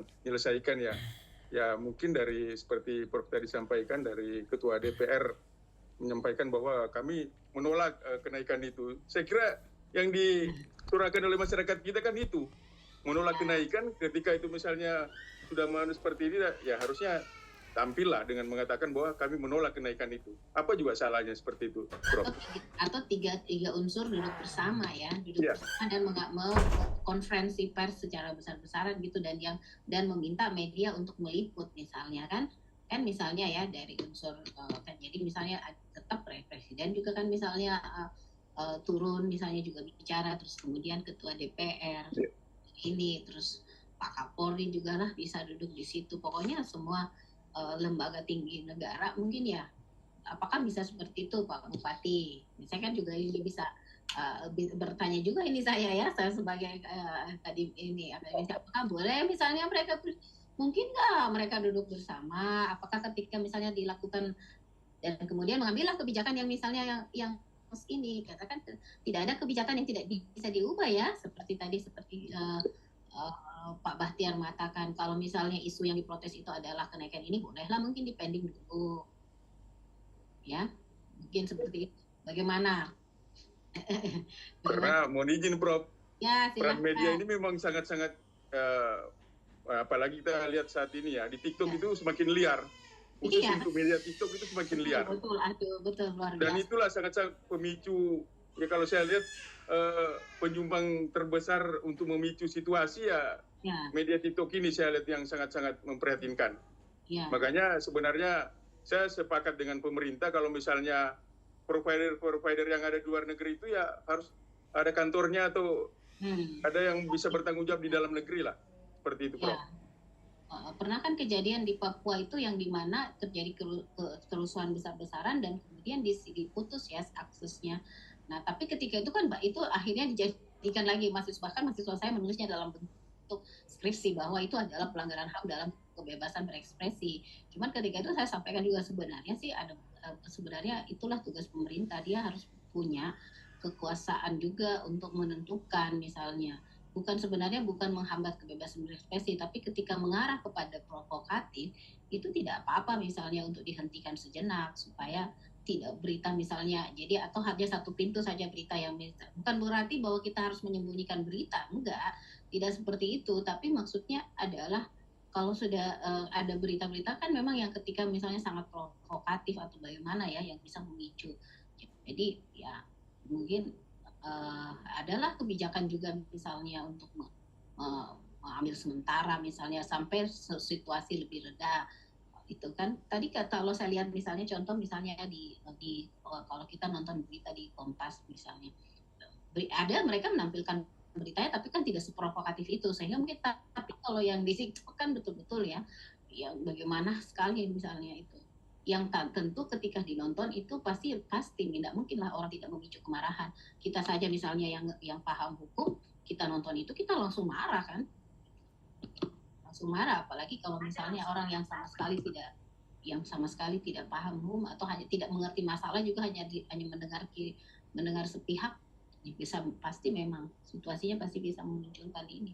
menyelesaikan ya. Ya mungkin dari seperti Prof tadi sampaikan dari Ketua DPR menyampaikan bahwa kami menolak kenaikan itu. Saya kira yang disurahkan oleh masyarakat kita kan itu, menolak kenaikan. Ketika itu misalnya sudah menurut seperti ini, ya harusnya tampillah dengan mengatakan bahwa kami menolak kenaikan itu. Apa juga salahnya seperti itu, Prof? Atau tiga unsur duduk bersama ya, bersama dan konferensi pers secara besar-besaran gitu, dan meminta media untuk meliput misalnya kan misalnya ya dari unsur kan, jadi misalnya tetap presiden juga kan misalnya turun misalnya juga bicara, terus kemudian ketua DPR ini, terus Pak Kapolri juga lah bisa duduk di situ, pokoknya semua lembaga tinggi negara mungkin ya. Apakah bisa seperti itu Pak Bupati? Saya kan juga ini bisa bertanya juga ini saya sebagai tadi ini apakah boleh misalnya mereka mungkin nggak mereka duduk bersama? Apakah ketika misalnya dilakukan dan kemudian mengambillah kebijakan yang misalnya yang ini katakan tidak ada kebijakan yang tidak bisa diubah ya, seperti tadi Pak Bahtiar mengatakan kalau misalnya isu yang diprotes itu adalah kenaikan ini, bolehlah mungkin dipending dulu ya, mungkin seperti itu. Bagaimana? Karena mohon izin Prof, ya, peran media ini memang sangat-sangat apalagi kita lihat saat ini ya di TikTok itu semakin liar, khusus untuk media TikTok itu semakin liar. Betul, luar biasa. Dan itulah sangat-sangat pemicu ya, kalau saya lihat penyumbang terbesar untuk memicu situasi ya media TikTok ini saya lihat yang sangat-sangat memprihatinkan. Makanya sebenarnya saya sepakat dengan pemerintah kalau misalnya provider yang ada di luar negeri itu ya harus ada kantornya atau ada yang bisa bertanggung jawab di dalam negeri lah, seperti itu Prof. Pernah kan kejadian di Papua itu yang dimana terjadi kerusuhan besar-besaran dan kemudian diputus ya aksesnya. Nah tapi ketika itu kan itu akhirnya dijadikan lagi bahkan mahasiswa saya menulisnya dalam bentuk skripsi bahwa itu adalah pelanggaran HAM dalam kebebasan berekspresi. Cuman ketika itu saya sampaikan juga sebenarnya itulah tugas pemerintah, dia harus punya kekuasaan juga untuk menentukan misalnya. Sebenarnya bukan menghambat kebebasan berekspresi, tapi ketika mengarah kepada provokatif itu tidak apa-apa misalnya untuk dihentikan sejenak supaya tidak berita misalnya jadi atau hanya satu pintu saja berita yang bukan berarti bahwa kita harus menyembunyikan berita, enggak, tidak seperti itu, tapi maksudnya adalah kalau sudah ada berita-berita kan memang yang ketika misalnya sangat provokatif atau bagaimana ya yang bisa memicu, jadi ya mungkin adalah kebijakan juga misalnya untuk mengambil sementara misalnya sampai situasi lebih reda itu kan. Tadi kalau saya lihat misalnya contoh misalnya kalau kita nonton berita di Kompas misalnya ada mereka menampilkan beritanya tapi kan tidak seprovokatif itu, sehingga mungkin tapi kalau yang di TikTok kan betul-betul ya yang bagaimana sekali misalnya itu yang tentu ketika dinonton itu pasti tidak mungkin lah orang tidak memicu kemarahan. Kita saja misalnya yang paham hukum, kita nonton itu kita langsung marah kan, apalagi kalau misalnya orang yang sama sekali tidak paham hukum atau hanya tidak mengerti masalah juga hanya mendengar sepihak, bisa pasti memang situasinya pasti bisa memunculkan ini.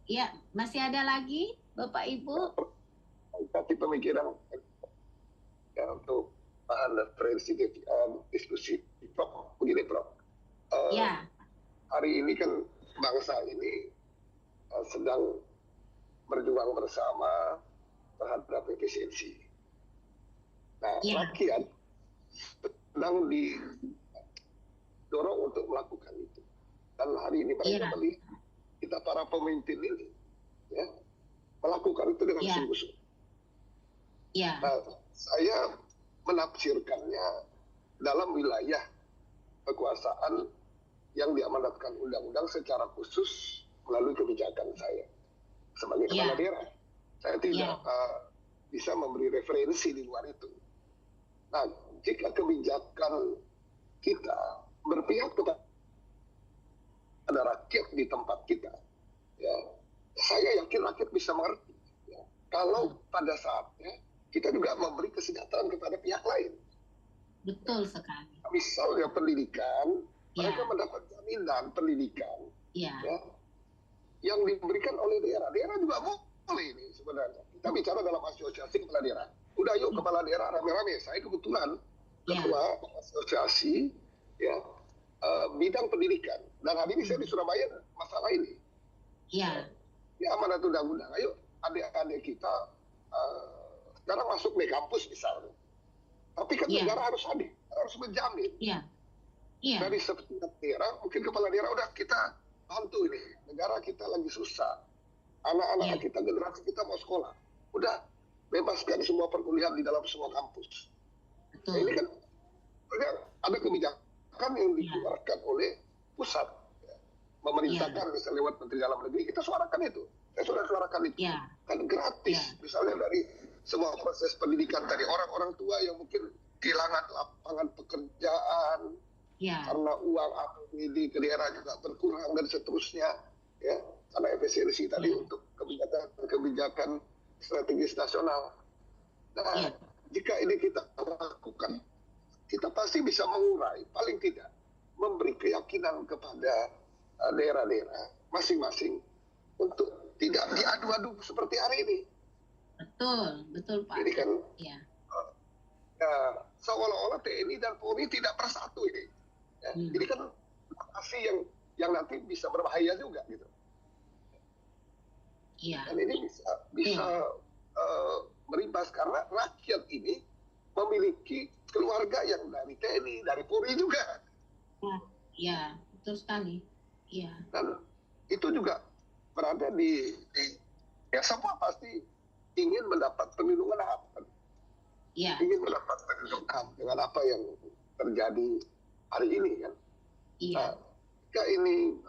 Ya, masih ada lagi Bapak Ibu? Tapi pemikiran ya untuk referensi diskusi Prof, begini Prof. Hari ini kan bangsa ini sedang berjuang bersama terhadap efisiensi. Nah, rakyat sedang didorong untuk melakukan itu. Dan hari ini mereka melihat kita para pemimpin ini ya melakukan itu dengan sungguh-sungguh. Nah, saya menafsirkannya dalam wilayah kekuasaan yang diamanatkan undang-undang secara khusus melalui kebijakan saya sebagai kepala daerah. Saya tidak bisa memberi referensi di luar itu. Nah, jika kebijakan kita berpihak kepada rakyat di tempat kita, ya, saya yakin rakyat bisa mengerti. Ya. Kalau pada saatnya kita juga memberi kesejahteraan kepada pihak lain. Betul sekali. Misalnya pendidikan, mereka mendapat jaminan pendidikan ya, yang diberikan oleh daerah. Daerah juga boleh sebenarnya. Kita bicara dalam asosiasi kepala daerah. Udah yuk kepala daerah rame-rame. Saya kebetulan ketua asosiasi ya bidang pendidikan. Dan hari ini saya di Surabaya masalah ini. Iya. Ini amanat undang-undang. Ayo adik-adik kita sekarang masuk di kampus misalnya. Tapi kan negara harus hadir, harus menjamin. Dari setiap daerah, mungkin kepala daerah udah kita bantu ini. Negara kita lagi susah. Anak-anak kita, generasi kita mau sekolah. Udah bebaskan semua perkuliahan di dalam semua kampus. Nah, ini kan ada kebijakan yang dikeluarkan oleh pusat. Memerintahkan misalnya lewat Menteri Dalam Negeri, kita suarakan itu. Saya sudah suarakan itu. Kan gratis. Misalnya dari semua proses pendidikan tadi. Orang-orang tua yang mungkin kehilangan lapangan pekerjaan. Karena uang APBD ke daerah juga berkurang dan seterusnya. Ya, karena efisiensi tadi untuk kebijakan strategis nasional. Nah, jika ini kita lakukan, kita pasti bisa mengurai, paling tidak memberi keyakinan kepada daerah-daerah masing-masing untuk tidak diadu-adu seperti hari ini. Betul Pak. Jadi kan, seolah-olah TNI dan Polri tidak bersatu ini. Ya, jadi kan lokasi yang nanti bisa berbahaya juga gitu. Dan ini bisa berimbas karena rakyat ini memiliki keluarga yang dari TNI, dari Polri juga. Iya, betul sekali. Dan itu juga berada di ya semua pasti ingin mendapat perlindungan HAM. Ingin mendapat perlindungan HAM dengan apa yang terjadi hari ini kan. Nah, jika ini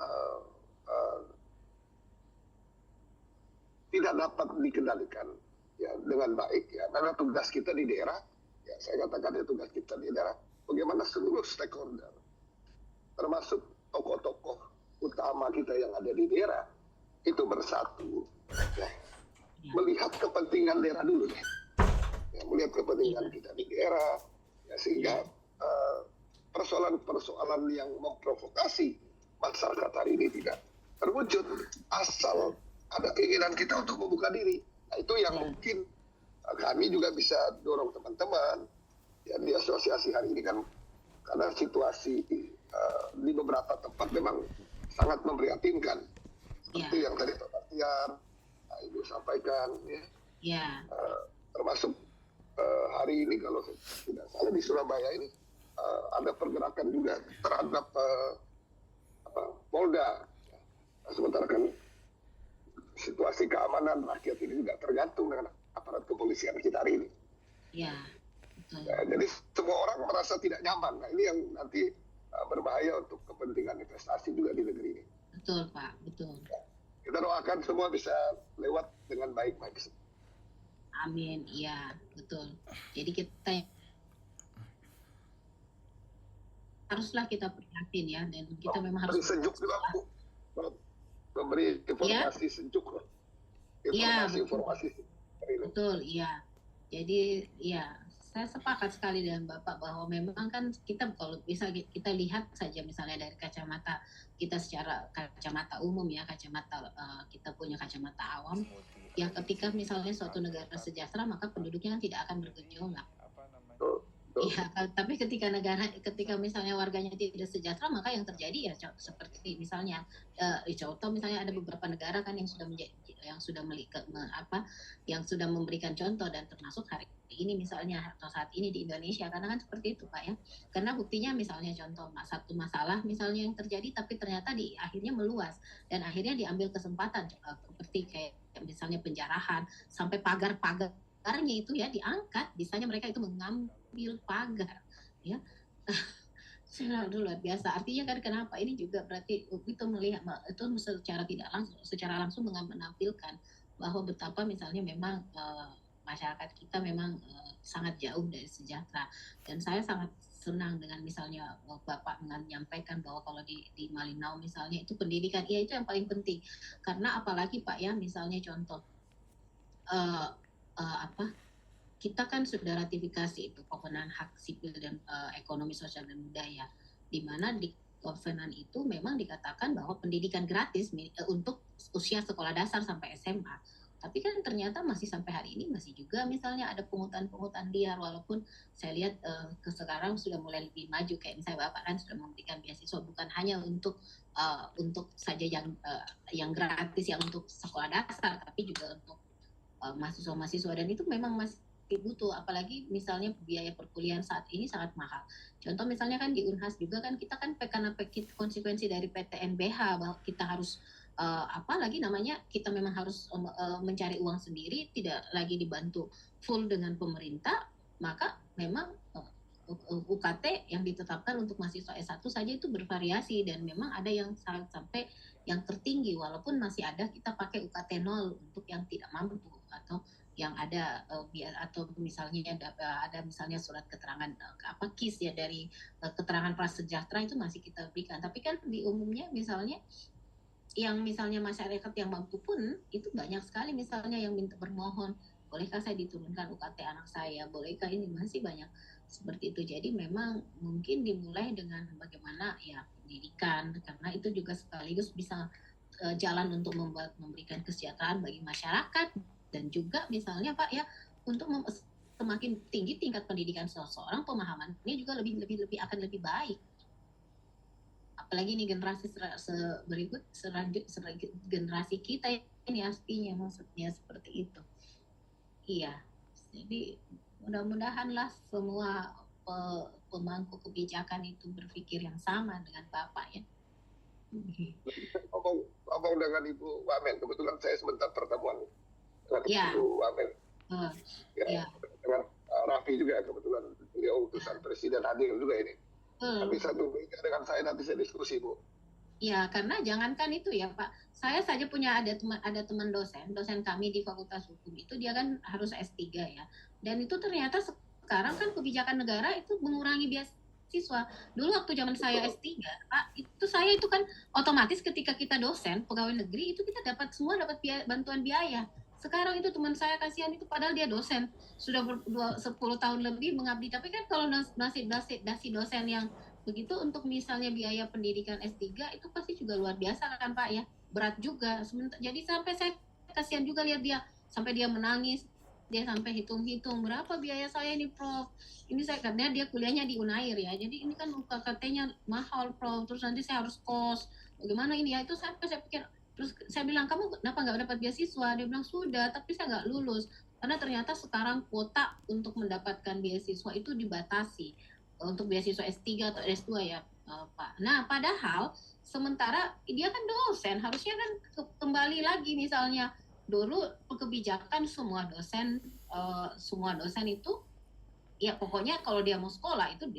tidak dapat dikendalikan ya dengan baik ya, karena tugas kita di daerah ya, saya katakan ya tugas kita di daerah bagaimana seluruh stakeholder termasuk tokoh-tokoh utama kita yang ada di daerah itu bersatu ya, melihat kepentingan daerah dulu ya, melihat kepentingan kita di daerah ya, sehingga persoalan-persoalan yang memprovokasi masyarakat hari ini tidak terwujud asal ada keinginan kita untuk membuka diri. Nah, itu yang mungkin kami juga bisa dorong teman-teman ya, di asosiasi hari ini kan karena situasi di beberapa tempat memang sangat memprihatinkan seperti yang tadi Pak Bahtiar Ibu sampaikan ya. Termasuk hari ini kalau tidak salah di Surabaya ini ada pergerakan juga terhadap Polda. Nah, sementara kan situasi keamanan rakyat ini juga tergantung dengan aparat kepolisian kita hari ini. Betul. Ya, jadi semua orang merasa tidak nyaman. Nah, ini yang nanti berbahaya untuk kepentingan investasi juga di negeri ini. Betul Pak, betul. Ya, kita doakan semua bisa lewat dengan baik-baik. Amin, iya betul. Jadi kita haruslah kita prihatin ya, dan kita memang harus sejuk juga Bu. Memberi informasi sejuk loh. Informasi. Betul, iya. Jadi saya sepakat sekali dengan Bapak bahwa memang kan kita kalau bisa kita lihat saja misalnya dari kacamata kita secara kacamata umum ya, kacamata kita punya kacamata awam. Ya ketika misalnya suatu negara sejahtera maka penduduknya kan tidak akan bergejolak. Iya, tapi ketika misalnya warganya tidak sejahtera maka yang terjadi ya seperti misalnya contoh misalnya ada beberapa negara kan yang sudah memberikan contoh dan termasuk hari ini misalnya atau saat ini di Indonesia karena kan seperti itu Pak ya. Karena buktinya misalnya contoh satu masalah misalnya yang terjadi tapi ternyata di akhirnya meluas dan akhirnya diambil kesempatan seperti kayak misalnya penjarahan sampai pagarnya itu ya diangkat, bisanya mereka itu mengambil pagar ya. Luar biasa. Artinya kan kenapa ini juga berarti itu melihat itu secara langsung menampilkan bahwa betapa misalnya memang masyarakat kita memang sangat jauh dari sejahtera. Dan saya sangat senang dengan misalnya Bapak menyampaikan bahwa kalau di Malinau misalnya itu pendidikan, ya itu yang paling penting. Karena apalagi Pak ya misalnya contoh kita kan sudah ratifikasi itu Kovenan Hak Sipil dan Ekonomi Sosial dan Budaya, di mana di Kovenan itu memang dikatakan bahwa pendidikan gratis untuk usia sekolah dasar sampai SMA. Tapi kan ternyata masih sampai hari ini masih juga misalnya ada pungutan-pungutan liar, walaupun saya lihat sekarang sudah mulai lebih maju, kayak misalnya Bapak kan sudah memberikan beasiswa bukan hanya untuk saja yang gratis yang untuk sekolah dasar, tapi juga untuk mahasiswa-mahasiswa, dan itu memang masih butuh, apalagi misalnya biaya perkuliahan saat ini sangat mahal. Contoh misalnya kan di Unhas juga kan kita kan karena konsekuensi dari PTNBH bahwa kita harus kita memang harus mencari uang sendiri, tidak lagi dibantu full dengan pemerintah, maka memang UKT yang ditetapkan untuk mahasiswa S1 saja itu bervariasi, dan memang ada yang sampai yang tertinggi, walaupun masih ada kita pakai UKT 0 untuk yang tidak mampu, atau yang ada atau misalnya ada misalnya surat keterangan KIS ya dari keterangan prasejahtera itu masih kita berikan. Tapi kan di umumnya misalnya yang misalnya masyarakat yang mampu pun itu banyak sekali misalnya yang minta bermohon, bolehkah saya diturunkan UKT anak saya, bolehkah ini, masih banyak seperti itu. Jadi memang mungkin dimulai dengan bagaimana ya pendidikan, karena itu juga sekaligus bisa jalan untuk memberikan kesejahteraan bagi masyarakat, dan juga misalnya Pak ya untuk semakin tinggi tingkat pendidikan seseorang, pemahamannya juga akan lebih baik. Apalagi ini generasi berikut generasi kita ini aslinya, maksudnya seperti itu. Iya, jadi mudah-mudahanlah semua pemangku kebijakan itu berpikir yang sama dengan Bapak ya. Ngomong dengan Ibu Wamen, kebetulan saya sebentar pertemuan dengan Ibu Wamen. Dengan Raffi juga, kebetulan beliau utusan Presiden hadir juga ini. Tapi satu beda dengan saya, nanti saya diskusi, Bu. Ya, karena jangankan itu ya Pak, saya saja punya ada teman dosen kami di Fakultas Hukum itu dia kan harus S3 ya, dan itu ternyata sekarang kan kebijakan negara itu mengurangi beasiswa. Dulu waktu zaman saya S3 Pak, itu kan otomatis ketika kita dosen pegawai negeri itu kita dapat bantuan biaya. Sekarang itu teman saya kasihan itu, padahal dia dosen sudah 10 tahun lebih mengabdi, tapi kan kalau nasib dosen yang begitu untuk misalnya biaya pendidikan S3 itu pasti juga luar biasa kan Pak ya, berat juga. Jadi sampai saya kasihan juga lihat dia, sampai dia menangis, dia sampai hitung-hitung berapa biaya saya ini Prof. Ini saya karena dia kuliahnya di Unair ya, jadi ini kan UKT-nya mahal Prof, terus nanti saya harus kos, bagaimana ini ya. Itu sampai saya pikir, terus saya bilang kamu kenapa nggak dapat beasiswa? Dia bilang sudah, tapi saya nggak lulus karena ternyata sekarang kuota untuk mendapatkan beasiswa itu dibatasi untuk beasiswa S3 atau S2 ya Pak. Nah padahal sementara dia kan dosen, harusnya kan kembali lagi misalnya dulu kebijakan semua dosen itu ya pokoknya kalau dia mau sekolah itu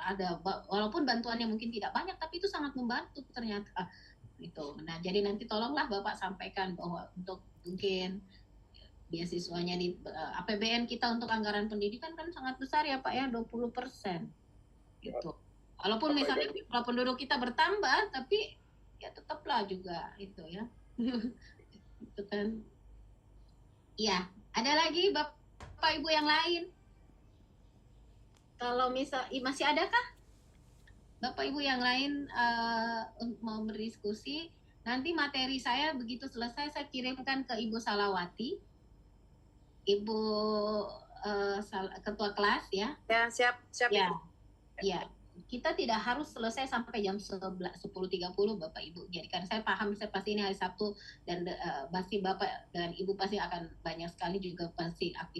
ada, walaupun bantuannya mungkin tidak banyak tapi itu sangat membantu ternyata. Gitu. Nah, jadi nanti tolonglah Bapak sampaikan bahwa untuk mungkin beasiswanya di APBN kita untuk anggaran pendidikan kan sangat besar ya Pak ya, 20%. Gitu. Walaupun misalnya penduduk kita bertambah, tapi ya tetaplah juga itu ya. Itu kan. Iya, ada lagi Bapak Ibu yang lain? Kalau masih adakah Bapak Ibu yang lain mau berdiskusi? Nanti materi saya begitu selesai saya kirimkan ke Ibu Salawati, Ibu ketua kelas ya. Ya, siap ya. Ibu. Ya, kita tidak harus selesai sampai jam 10.30 Bapak Ibu. Jadi kan saya paham, saya pasti ini hari Sabtu dan pasti Bapak dan Ibu pasti akan banyak sekali juga pasti aktif